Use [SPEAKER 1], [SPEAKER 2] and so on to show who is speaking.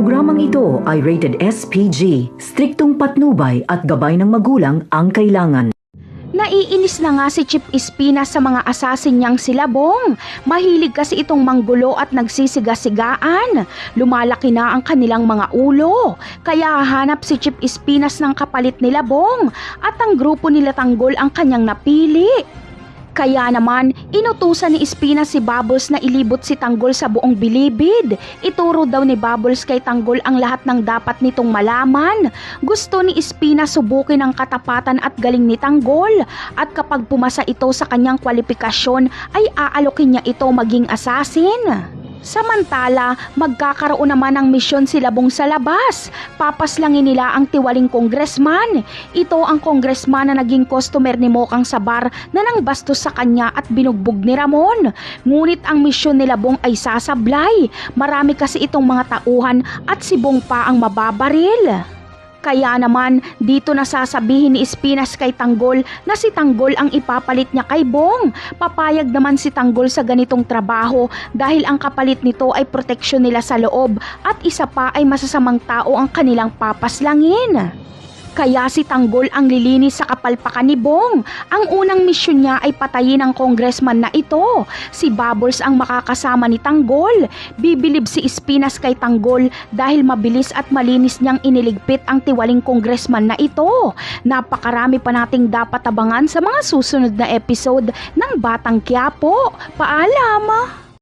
[SPEAKER 1] Programang ito ay rated SPG, striktong patnubay at gabay ng magulang ang kailangan.
[SPEAKER 2] Naiinis na nga si Chief Espinas sa mga assassin niyang sila Bong. Mahilig kasi itong manggulo at nagsisiga-sigaan. Lumalaki na ang kanilang mga ulo. Kaya hahanap si Chief Espinas ng kapalit nila Bong at ang grupo nila Tanggol ang kanyang napili. Kaya naman, inutusan ni Espinas si Bubbles na ilibot si Tanggol sa buong bilibid. Ituro daw ni Bubbles kay Tanggol ang lahat ng dapat nitong malaman. Gusto ni Espinas subukin ang katapatan at galing ni Tanggol. At kapag pumasa ito sa kanyang kwalifikasyon, ay aalokin niya ito maging assassin. Samantala, magkakaroon naman ng misyon sila Bong sa labas. Papaslangin nila ang tiwaling congressman. Ito ang congressman na naging customer ni Mokang sa bar na nang bastos sa kanya at binugbog ni Ramon. Ngunit ang misyon nila Bong ay sasablay. Marami kasi itong mga tauhan at si Bong pa ang mababaril. Kaya naman, dito na sasabihin ni Espinas kay Tanggol na si Tanggol ang ipapalit niya kay Bong. Papayag naman si Tanggol sa ganitong trabaho dahil ang kapalit nito ay proteksyon nila sa loob at isa pa ay masasamang tao ang kanilang papaslangin. Kaya si Tanggol ang lilinis sa kapalpakan ni Bong. Ang unang misyon niya ay patayin ang congressman na ito. Si Bubbles ang makakasama ni Tanggol. Bibilib si Espinas kay Tanggol dahil mabilis at malinis niyang iniligpit ang tiwaling congressman na ito. Napakarami pa nating dapat abangan sa mga susunod na episode ng Batang Quiapo. Paalam!